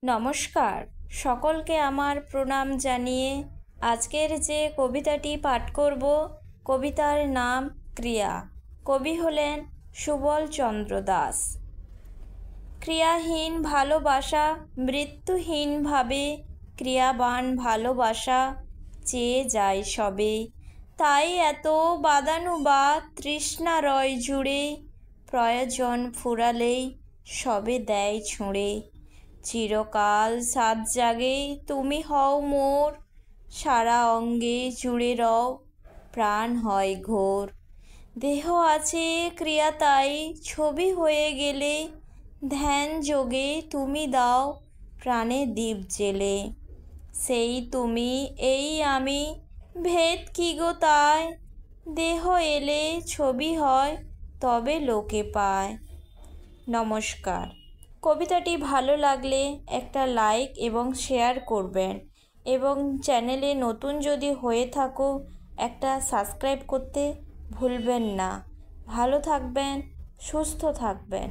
নমস্কার, সকলকে আমার প্রণাম জানিয়ে আজকের যে কবিতাটি পাঠ করব, কবিতার নাম ক্রিয়া। কবি হলেন সুবল চন্দ্র দাস। ক্রিয়াহীন ভালোবাসা মৃত্যুহীনভাবে, ক্রিয়াবান ভালোবাসা চেয়ে যায় সবে। তাই এত বাদানুবাদ তৃষ্ণা রয় জুড়ে, প্রয়োজন ফুরালেই সবে দেয় ছুঁড়ে। চিরকাল সাত জাগে তুমি হও মোর, সারা অঙ্গে জুড়ে রও প্রাণ হয় ঘোর। দেহ আছে ক্রিয়া তাই ছবি হয়ে গেলে, ধ্যান যোগে তুমি দাও প্রাণে দীপ জেলে। সেই তুমি এই আমি ভেদ কি গো তাই, দেহ এলে ছবি হয় তবে লোকে পায়। নমস্কার। কবিতাটি ভালো লাগলে একটা লাইক এবং শেয়ার করবেন, এবং চ্যানেলে নতুন যদি হয়ে থাকো একটা সাবস্ক্রাইব করতে ভুলবেন না। ভালো থাকবেন, সুস্থ থাকবেন।